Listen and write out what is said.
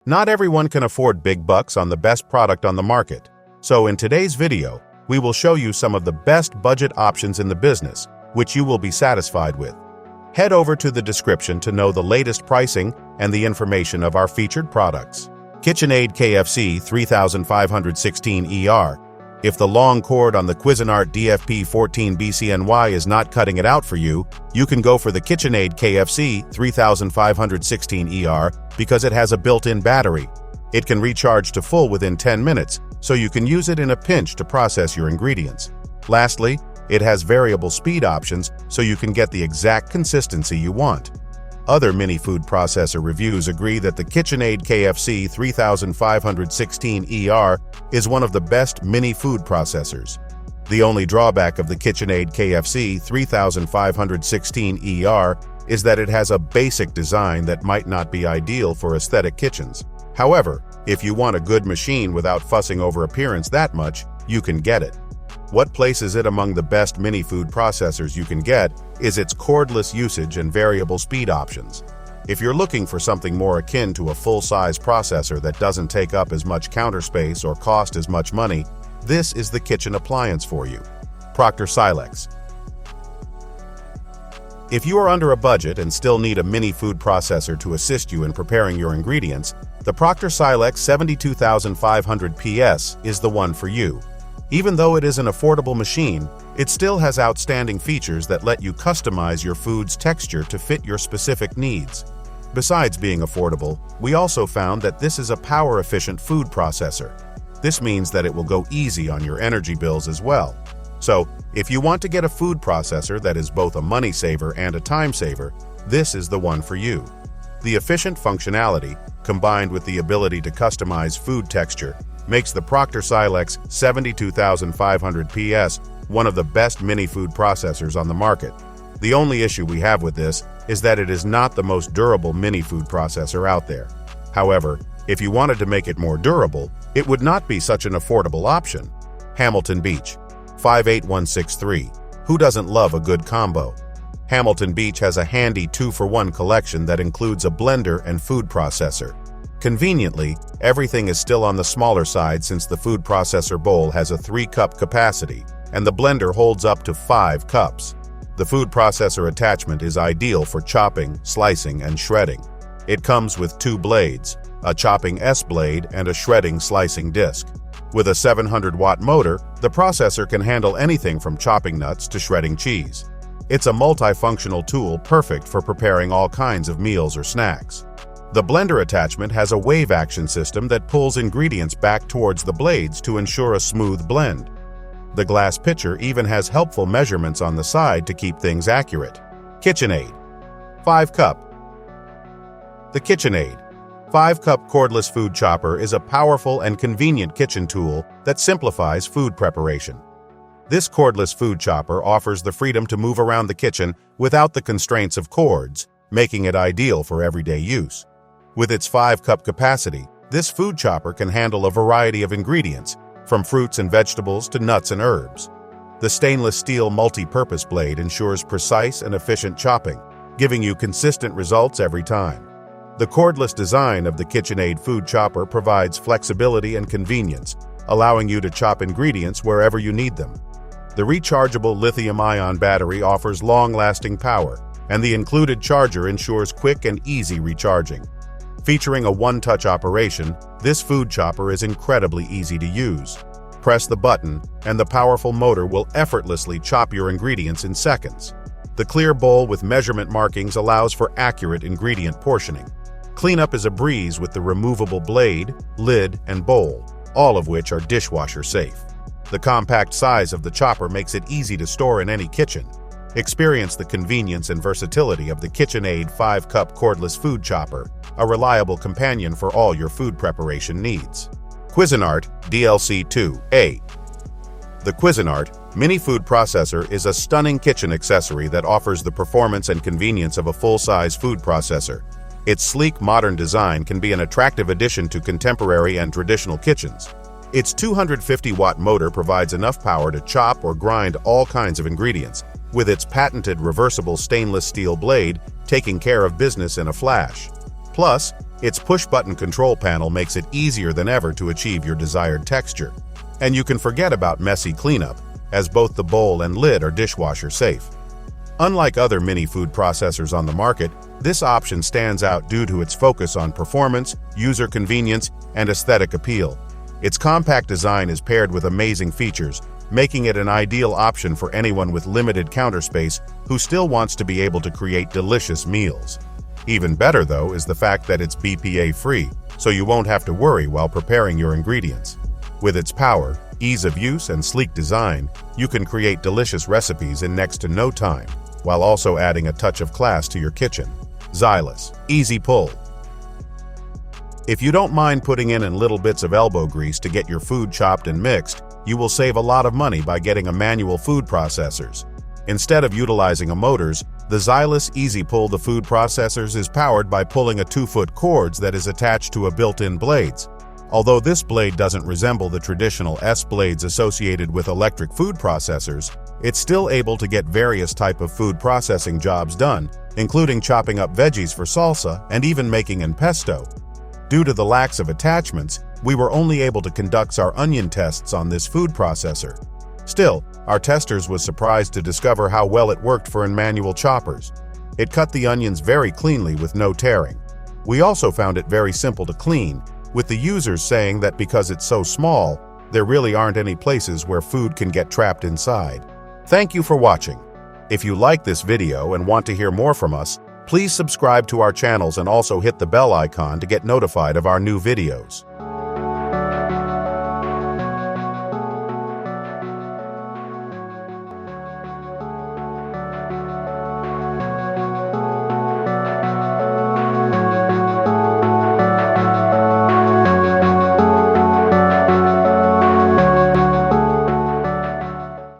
Not everyone can afford big bucks on the best product on the market. So in today's video, we will show you some of the best budget options in the business, which you will be satisfied with. Head over to the description to know the latest pricing and the information of our featured products. KitchenAid KFC3516ER. If the long cord on the Cuisinart DFP-14BCNY is not cutting it out for you, you can go for the KitchenAid KFC3516ER because it has a built-in battery. It can recharge to full within 10 minutes, so you can use it in a pinch to process your ingredients. Lastly, it has variable speed options, so you can get the exact consistency you want. Other mini food processor reviews agree that the KitchenAid KFC3516ER is one of the best mini food processors. The only drawback of the KitchenAid KFC3516ER is that it has a basic design that might not be ideal for aesthetic kitchens. However, if you want a good machine without fussing over appearance that much, you can get it. What places it among the best mini food processors you can get is its cordless usage and variable speed options. If you're looking for something more akin to a full-size processor that doesn't take up as much counter space or cost as much money, this is the kitchen appliance for you. Proctor Silex. If you are under a budget and still need a mini food processor to assist you in preparing your ingredients, the Proctor Silex 72500 PS is the one for you. Even though it is an affordable machine, it still has outstanding features that let you customize your food's texture to fit your specific needs. Besides being affordable, we also found that this is a power-efficient food processor. This means that it will go easy on your energy bills as well. So, if you want to get a food processor that is both a money saver and a time saver, this is the one for you. The efficient functionality, combined with the ability to customize food texture, makes the Proctor Silex 72500 PS one of the best mini food processors on the market. The only issue we have with this is that it is not the most durable mini food processor out there. However, if you wanted to make it more durable, it would not be such an affordable option. Hamilton Beach 58163. Who doesn't love a good combo? Hamilton Beach has a handy 2-for-1 collection that includes a blender and food processor. Conveniently, everything is still on the smaller side since the food processor bowl has a 3-cup capacity, and the blender holds up to 5 cups. The food processor attachment is ideal for chopping, slicing, and shredding. It comes with 2 blades, a chopping S-blade and a shredding slicing disc. With a 700-watt motor, the processor can handle anything from chopping nuts to shredding cheese. It's a multifunctional tool perfect for preparing all kinds of meals or snacks. The blender attachment has a wave action system that pulls ingredients back towards the blades to ensure a smooth blend. The glass pitcher even has helpful measurements on the side to keep things accurate. KitchenAid 5-cup. The KitchenAid 5-cup cordless food chopper is a powerful and convenient kitchen tool that simplifies food preparation. This cordless food chopper offers the freedom to move around the kitchen without the constraints of cords, making it ideal for everyday use. With its 5-cup capacity, this food chopper can handle a variety of ingredients, from fruits and vegetables to nuts and herbs. The stainless steel multi-purpose blade ensures precise and efficient chopping, giving you consistent results every time. The cordless design of the KitchenAid food chopper provides flexibility and convenience, allowing you to chop ingredients wherever you need them. The rechargeable lithium-ion battery offers long-lasting power, and the included charger ensures quick and easy recharging. Featuring a one-touch operation, this food chopper is incredibly easy to use. Press the button, and the powerful motor will effortlessly chop your ingredients in seconds. The clear bowl with measurement markings allows for accurate ingredient portioning. Cleanup is a breeze with the removable blade, lid, and bowl, all of which are dishwasher safe. The compact size of the chopper makes it easy to store in any kitchen. Experience the convenience and versatility of the KitchenAid 5-cup cordless food chopper, a reliable companion for all your food preparation needs. Cuisinart DLC-2A. The Cuisinart mini food processor is a stunning kitchen accessory that offers the performance and convenience of a full-size food processor. Its sleek, modern design can be an attractive addition to contemporary and traditional kitchens. Its 250-watt motor provides enough power to chop or grind all kinds of ingredients, with its patented reversible stainless steel blade taking care of business in a flash. Plus, Its push-button control panel makes it easier than ever to achieve your desired texture. And you can forget about messy cleanup, as both the bowl and lid are dishwasher safe. Unlike other mini food processors on the market, this option stands out due to its focus on performance, user convenience, and aesthetic appeal. Its compact design is paired with amazing features, making it an ideal option for anyone with limited counter space who still wants to be able to create delicious meals. Even better, though, is the fact that it's BPA-free, so you won't have to worry while preparing your ingredients. With its power, ease of use, and sleek design, you can create delicious recipes in next to no time, while also adding a touch of class to your kitchen. ZYLISS Easy Pull. If you don't mind putting in little bits of elbow grease to get your food chopped and mixed, you will save a lot of money by getting a manual food processors. Instead of utilizing a motors, the ZYLISS Easy Pull the food processors is powered by pulling a 2-foot cord that is attached to a built-in blades. Although this blade doesn't resemble the traditional S blades associated with electric food processors, it's still able to get various types of food processing jobs done, including chopping up veggies for salsa and even making an pesto. Due to the lack of attachments, we were only able to conduct our onion tests on this food processor. Still, our testers was surprised to discover how well it worked for manual choppers. It cut the onions very cleanly with no tearing. We also found it very simple to clean, with the users saying that because it's so small, there really aren't any places where food can get trapped inside. Thank you for watching. If you like this video and want to hear more from us, please subscribe to our channels and also hit the bell icon to get notified of our new videos.